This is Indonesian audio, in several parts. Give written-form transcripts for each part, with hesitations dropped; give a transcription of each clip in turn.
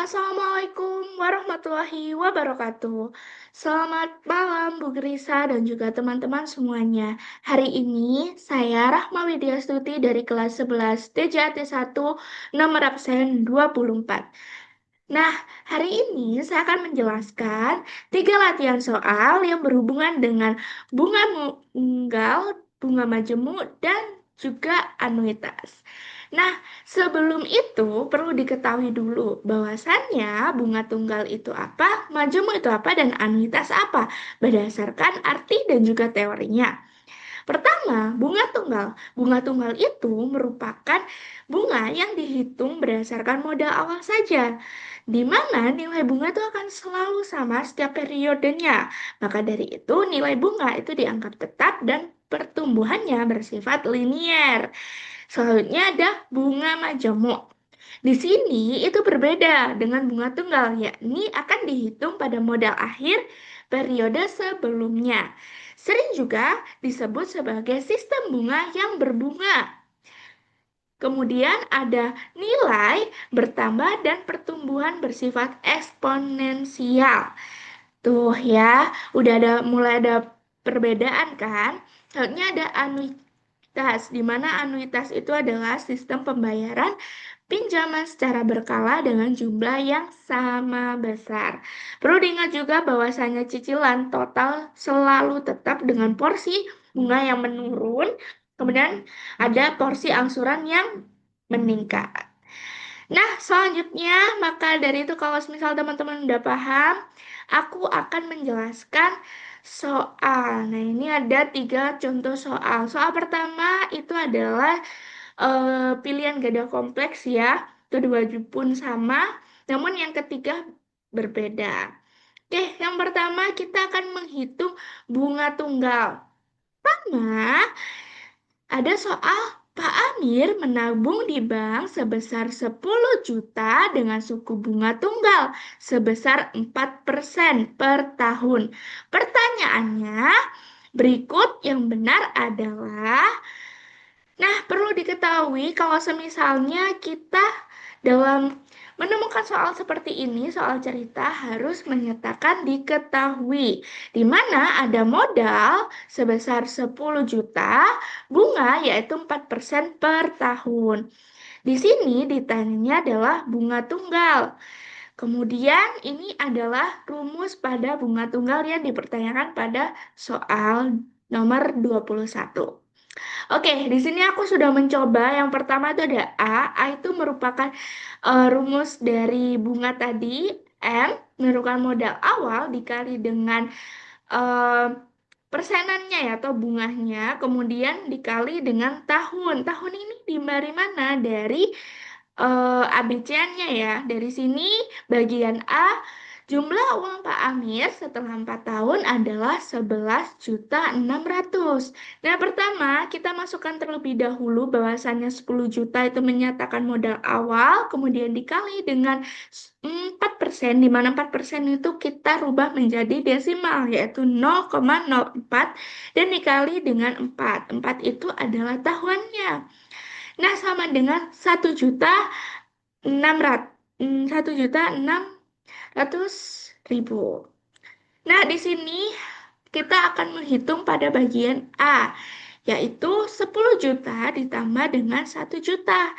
Assalamualaikum warahmatullahi wabarakatuh. Selamat malam Bu Grisa dan juga teman-teman semuanya. Hari ini saya Rahma Widyastuti dari kelas 11 DJAT 1 nomor absen 24. Nah, hari ini saya akan menjelaskan tiga latihan soal yang berhubungan dengan bunga tunggal, bunga majemuk, dan juga anuitas. Nah, sebelum itu perlu diketahui dulu bahwasannya bunga tunggal itu apa, majemuk itu apa, dan anuitas apa berdasarkan arti dan juga teorinya. Pertama, bunga tunggal. Bunga tunggal itu merupakan bunga yang dihitung berdasarkan modal awal saja, di mana nilai bunga itu akan selalu sama setiap periodenya. Maka dari itu, nilai bunga itu dianggap tetap dan pertumbuhannya bersifat linier. Selanjutnya ada bunga majemuk. Di sini itu berbeda dengan bunga tunggal, yakni akan dihitung pada modal akhir periode sebelumnya. Sering juga disebut sebagai sistem bunga yang berbunga. Kemudian ada nilai bertambah dan pertumbuhan bersifat eksponensial. Tuh ya, udah mulai ada perbedaan kan? Selanjutnya ada anuitas, di mana anuitas itu adalah sistem pembayaran pinjaman secara berkala dengan jumlah yang sama besar. Perlu diingat juga bahwasanya cicilan total selalu tetap dengan porsi bunga yang menurun, kemudian ada porsi angsuran yang meningkat. Nah, selanjutnya, maka dari itu kalau misal teman-teman udah paham, aku akan menjelaskan soal. Nah, ini ada tiga contoh soal. Soal pertama itu adalah pilihan ganda kompleks ya. Kedua pun sama, namun yang ketiga berbeda. Oke, yang pertama kita akan menghitung bunga tunggal. Pertama, ada soal Pak Amir menabung di bank sebesar 10 juta dengan suku bunga tunggal sebesar 4% per tahun. Pertanyaannya, berikut yang benar adalah, nah, perlu diketahui kalau semisalnya kita dalam menemukan soal seperti ini, soal cerita harus menyatakan diketahui, di mana ada modal sebesar 10 juta, bunga yaitu 4% per tahun. Di sini ditanyanya adalah bunga tunggal. Kemudian ini adalah rumus pada bunga tunggal yang dipertanyakan pada soal nomor 21. Oke, di sini aku sudah mencoba. Yang pertama itu ada A. A itu merupakan rumus dari bunga tadi. M merupakan modal awal dikali dengan eh, persenannya ya atau bunganya. Kemudian dikali dengan tahun. Tahun ini dari mana? Dari ABC-nya ya. Dari sini bagian A, jumlah uang Pak Amir setelah 4 tahun adalah 11.600. Nah, pertama kita masukkan terlebih dahulu bahwasannya 10 juta itu menyatakan modal awal, kemudian dikali dengan 4%, di mana 4% itu kita rubah menjadi desimal, yaitu 0,04, dan dikali dengan 4. 4 itu adalah tahunnya. Nah, sama dengan 1.600.000. Nah, di sini kita akan menghitung pada bagian A, yaitu 10 juta ditambah dengan 1 juta.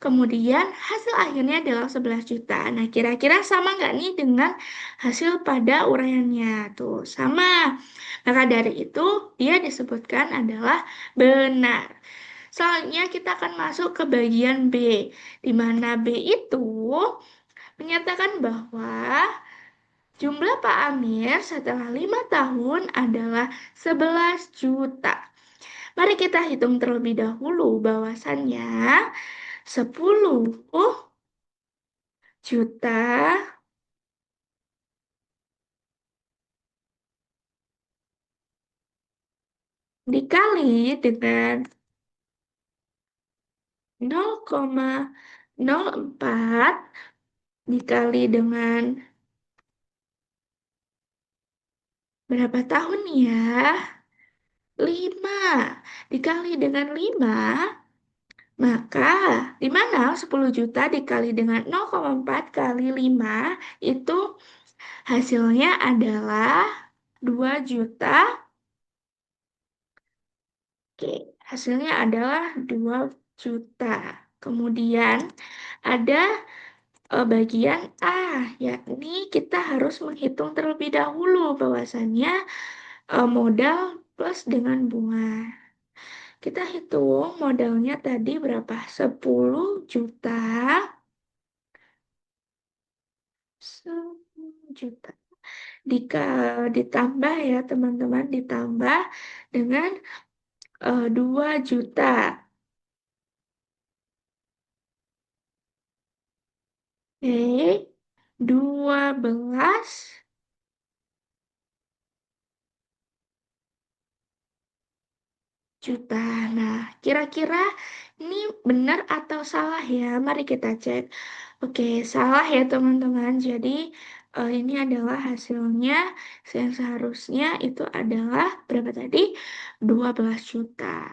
Kemudian hasil akhirnya adalah 11 juta. Nah, kira-kira sama nggak nih dengan hasil pada uraiannya? Tuh, sama. Maka dari itu, dia disebutkan adalah benar. Selanjutnya kita akan masuk ke bagian B, di mana B itu menyatakan bahwa jumlah Pak Amir setelah 5 tahun adalah 11 juta. Mari kita hitung terlebih dahulu bahwasannya 10 juta dikali dengan 0,04 dikali dengan berapa tahun ya? 5 dikali dengan 5, Maka, di mana 10 juta dikali dengan 0,4 kali 5 itu hasilnya adalah 2 juta. Oke, hasilnya adalah 2 juta. Kemudian ada bagian A, yakni kita harus menghitung terlebih dahulu bahwasannya modal plus dengan bunga. Kita hitung modalnya tadi berapa? 10 juta. 10 juta. Ditambah ya teman-teman, ditambah dengan 2 juta. Oke, 12 juta. Nah, kira-kira ini benar atau salah ya? Mari kita cek. Oke, salah ya teman-teman. Jadi ini adalah hasilnya yang seharusnya itu adalah berapa tadi? 12 juta.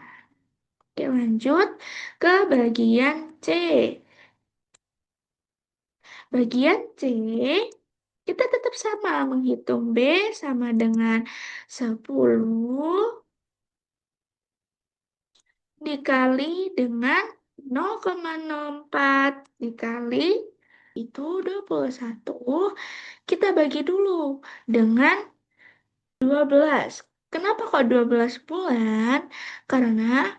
Oke, lanjut ke bagian C. Bagian C, kita tetap sama menghitung B sama dengan 10 dikali dengan 0,04 dikali itu 21. Kita bagi dulu dengan 12. Kenapa kok 12 bulan? Karena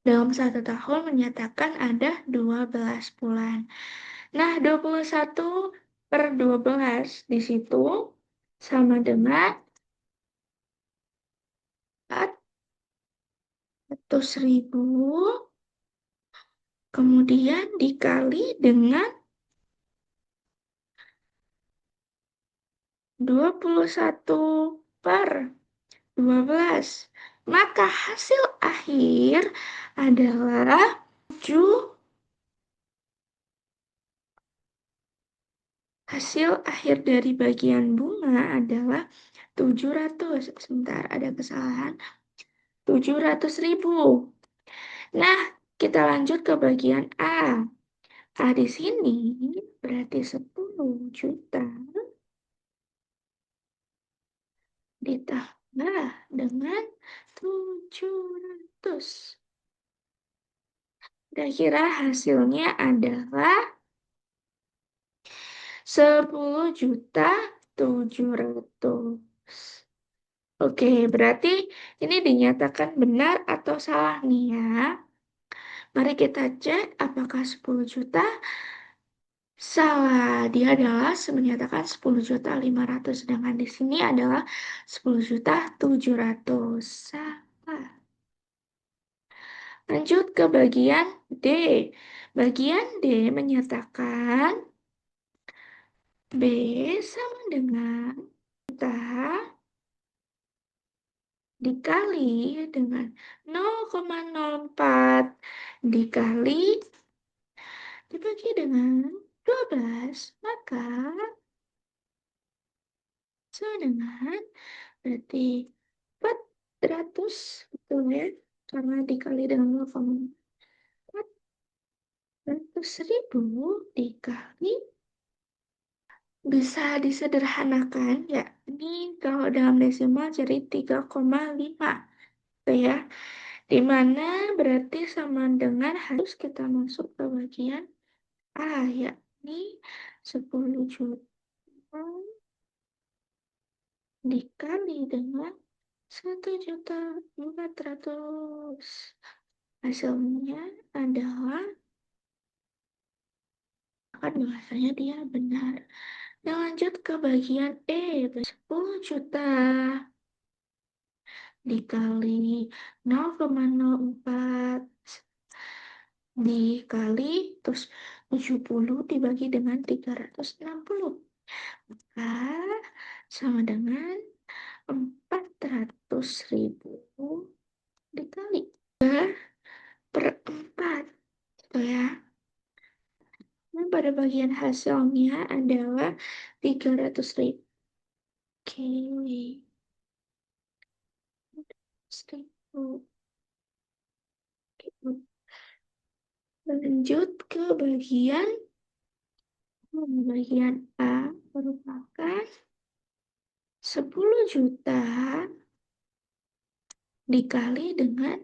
dalam satu tahun menyatakan ada 12 bulan. Nah, 21 per 12 di situ sama dengan 400.000, kemudian dikali dengan 21 per 12. Maka hasil akhir adalah 7. Hasil akhir dari bagian bunga adalah 700. Sebentar, ada kesalahan. 700.000. Nah, kita lanjut ke bagian A. A di sini berarti 10 juta ditambah dengan 700. Kira-kira hasilnya adalah 10.700.000. Oke, berarti ini dinyatakan benar atau salah nih ya. Mari kita cek apakah 10 juta. Salah, dia adalah menyatakan 10.500.000, sedangkan di sini adalah 10.700.000. Salah. Lanjut ke bagian D. Bagian D menyatakan B sama dengan juta dikali dengan 0,04 dikali dibagi dengan 12, maka sama dengan berarti 400, betul ya, karena dikali dengan 0,400.000 dikali, bisa disederhanakan ya, ini kalau dalam desimal jadi 3,5 gitu ya, dimana berarti sama dengan harus kita masuk ke bagian A, yakni 10 juta dikali dengan 1.400.000. Hasilnya adalah, kan bahasanya dia benar. Dan lanjut ke bagian E, 10 juta dikali 0,04 dikali terus 70 dibagi dengan 360. Maka sama dengan 400.000 dikali 3/4 gitu ya. Nah, pada bagian hasilnya adalah 300.000. Oke. 1.000. Lanjut ke bagian A merupakan 10 juta dikali dengan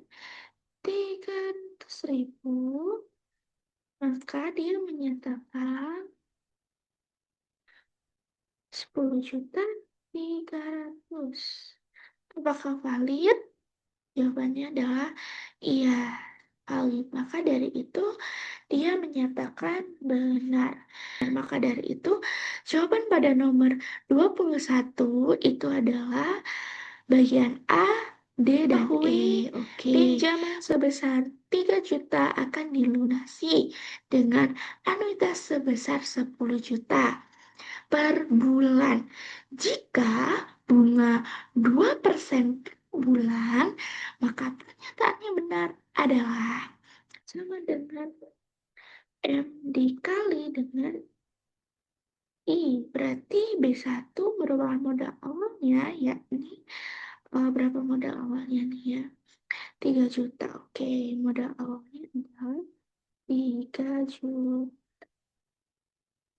300.000, maka dia menyatakan 10.300.000. Apakah valid? Jawabannya adalah iya, valid. Maka dari itu dia menyatakan benar. Maka dari itu jawaban pada nomor 21 itu adalah bagian A, D, dan E. Oke. Pinjaman sebesar 3 juta akan dilunasi dengan anuitas sebesar 10 juta per bulan. Jika bunga 2% per bulan, maka pernyataannya benar adalah sama dengan M dikali dengan I. Berarti B1 merupakan modal awalnya, yakni berapa modal awalnya nih ya? 3 juta. Oke, modal awalnya adalah 3 juta.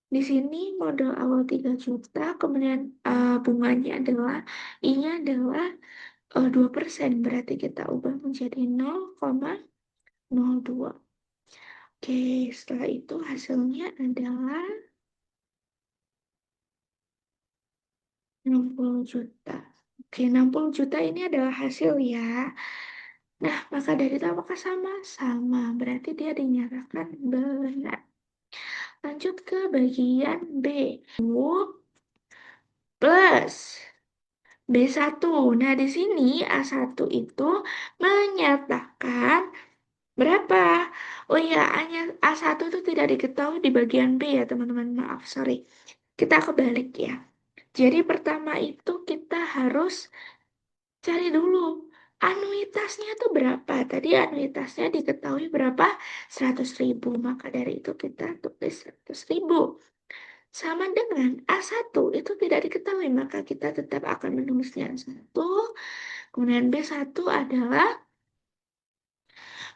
Di sini modal awal 3 juta, kemudian bunganya adalah, I-nya adalah 2%, berarti kita ubah menjadi 0,02. Oke, setelah itu hasilnya adalah 60 juta. Oke, 60 juta ini adalah hasil ya. Nah, maka dari itu apakah sama? Sama, berarti dia dinyatakan benar. Lanjut ke bagian B. Plus B1. Nah, di sini A1 itu menyatakan berapa? Oh iya, hanya A1 itu tidak diketahui di bagian B ya, teman-teman. Maaf, sorry. Kita kebalik ya. Jadi pertama itu kita harus cari dulu anuitasnya itu berapa. Tadi anuitasnya diketahui berapa? 100.000. Maka dari itu kita tulis 100.000. Sama dengan A1 itu tidak diketahui, maka kita tetap akan menulisnya A1. Kemudian B1 adalah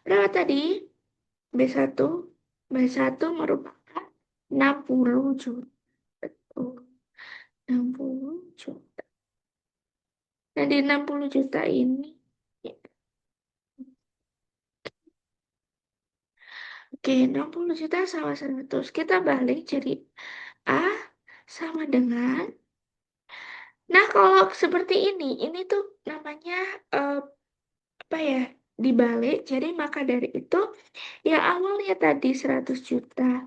berapa tadi? B1. B1 merupakan 60 juta. Betul. 60 juta. Nah, di 60 juta ini, ya, oke, 60 juta sama 100. Kita balik jadi A sama dengan, nah kalau seperti ini tuh namanya apa ya, dibalik. Jadi maka dari itu ya awalnya tadi 100 juta.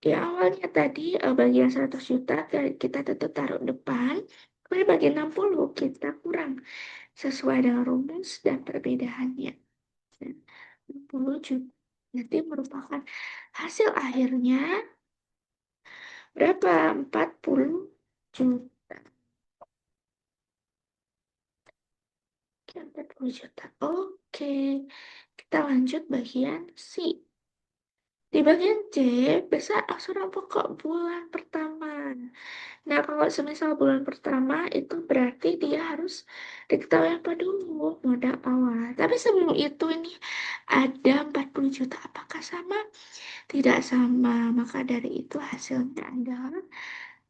Ya awalnya tadi bagian 100 juta kita tetap taruh depan. Kemudian bagian 60 kita kurang sesuai dengan rumus dan perbedaannya. 60 juta. Nanti merupakan hasil akhirnya berapa? 40 juta. Oke, 40 juta. Oke, kita lanjut bagian C. Di bagian C, besar aksara pokok bulan pertama. Nah, kalau semisal bulan pertama itu berarti dia harus diketahui apa dulu? Modal awal. Tapi sebelum itu ini ada 40 juta. Apakah sama? Tidak sama. Maka dari itu hasilnya adalah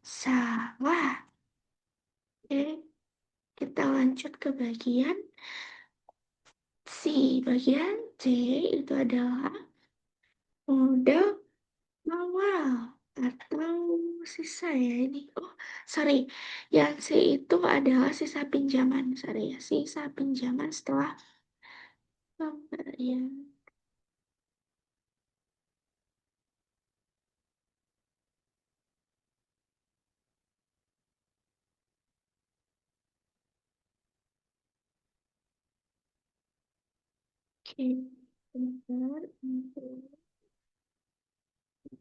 salah. Oke, kita lanjut ke bagian C. Bagian C itu adalah modal awal atau sisa ya ini. Oh, sorry. Yang C itu adalah sisa pinjaman. Sorry ya, sisa pinjaman setelah pemberian. Oke, bentar.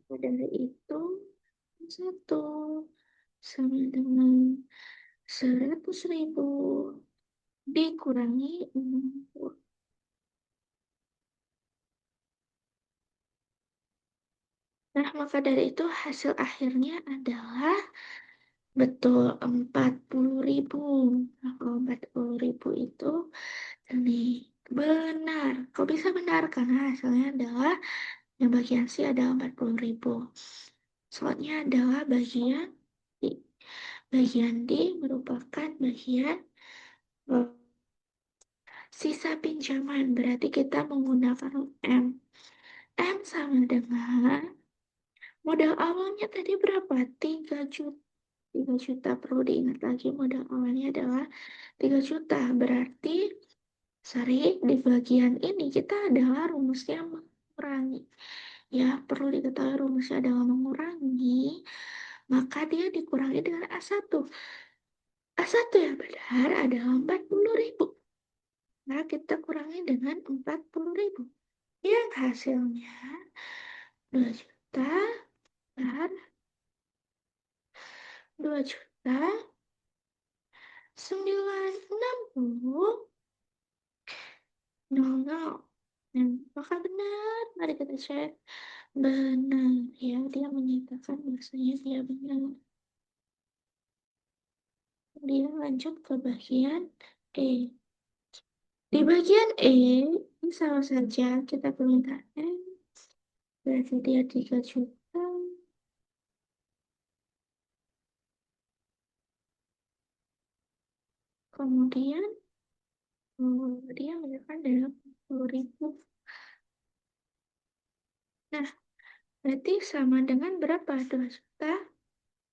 Dari itu, satu sama dengan 100.000 dikurangi 60. Nah, maka dari itu hasil akhirnya adalah betul 40.000. Nah, kalau 40.000 itu ini Benar. Kok bisa benar? Karena hasilnya adalah yang bagian C adalah 40.000. Soalnya adalah bagian D. Bagian D merupakan bagian eh, sisa pinjaman. Berarti kita menggunakan M. M sama dengan modal awalnya tadi berapa? 3 juta. 3 juta. Perlu diingat lagi modal awalnya adalah 3 juta. Berarti, sorry, di bagian ini kita adalah rumusnya mengurangi. Ya, perlu diketahui rumusnya adalah mengurangi. Maka dia dikurangi dengan A1. A1 yang benar adalah 40.000. Nah, kita kurangi dengan 40.000. Yang hasilnya 2 juta per 2 juta 960 00. Nah, apakah benar? Mari kita cek. Benar, ya, dia menyatakan bahwasanya dia benar. Dia lanjut ke bagian E. Di bagian E, ini sama saja kita permintaan. Berarti dia 3 juta. Kemudian dia menyatakan dalam 10.000. Nah, berarti sama dengan berapa? 2 juta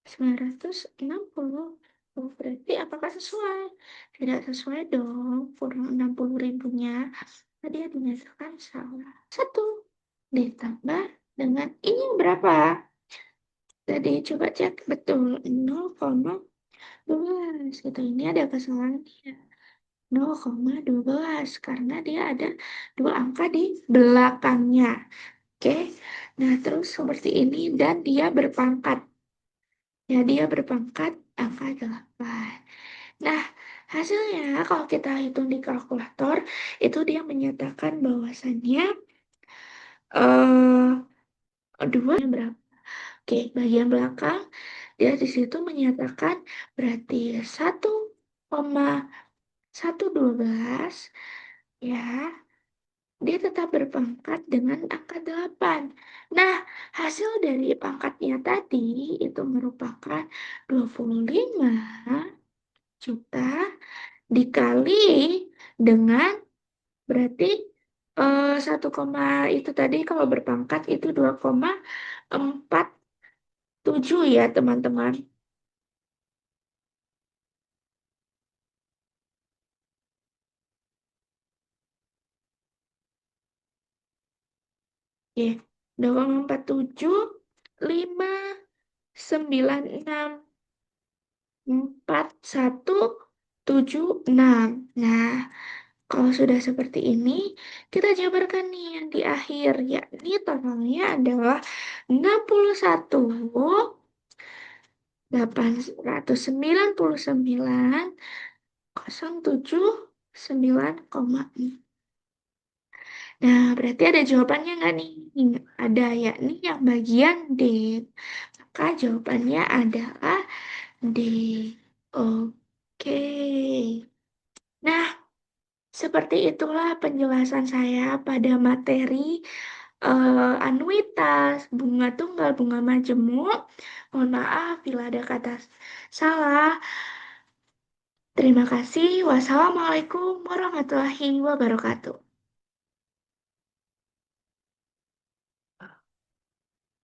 960. Oh, berarti apakah sesuai? Tidak sesuai dong. Kurang 60 ribunya. Tadi dia dinyatakan salah. 1 ditambah dengan ini berapa? Tadi coba cek betul. 0,12 gitu. Ini ada kesalahan dia. 0,12 karena dia ada 2 angka di belakangnya. Oke. Nah, terus seperti ini dan dia berpangkat. Ya, dia berpangkat angka 8. Nah, hasilnya kalau kita hitung di kalkulator, itu dia menyatakan bahwasannya eh 2 berapa? Oke, bagian belakang dia di situ menyatakan berarti 1,112 ya, dia tetap berpangkat dengan angka 8. Nah, hasil dari pangkatnya tadi itu merupakan 25 juta dikali dengan berarti 1, itu tadi kalau berpangkat itu 2,47 ya teman-teman. Oke, 2,47, 5, 96, 4176. Nah, kalau sudah seperti ini, kita jabarkan nih yang di akhir, yakni totalnya adalah 61.899,09,4. Nah, berarti ada jawabannya nggak nih? Ada, yakni yang bagian D. Maka jawabannya adalah D. Oke. Nah, seperti itulah penjelasan saya pada materi anuitas, bunga tunggal, bunga majemuk. Mohon maaf bila ada kata salah. Terima kasih. Wassalamualaikum warahmatullahi wabarakatuh.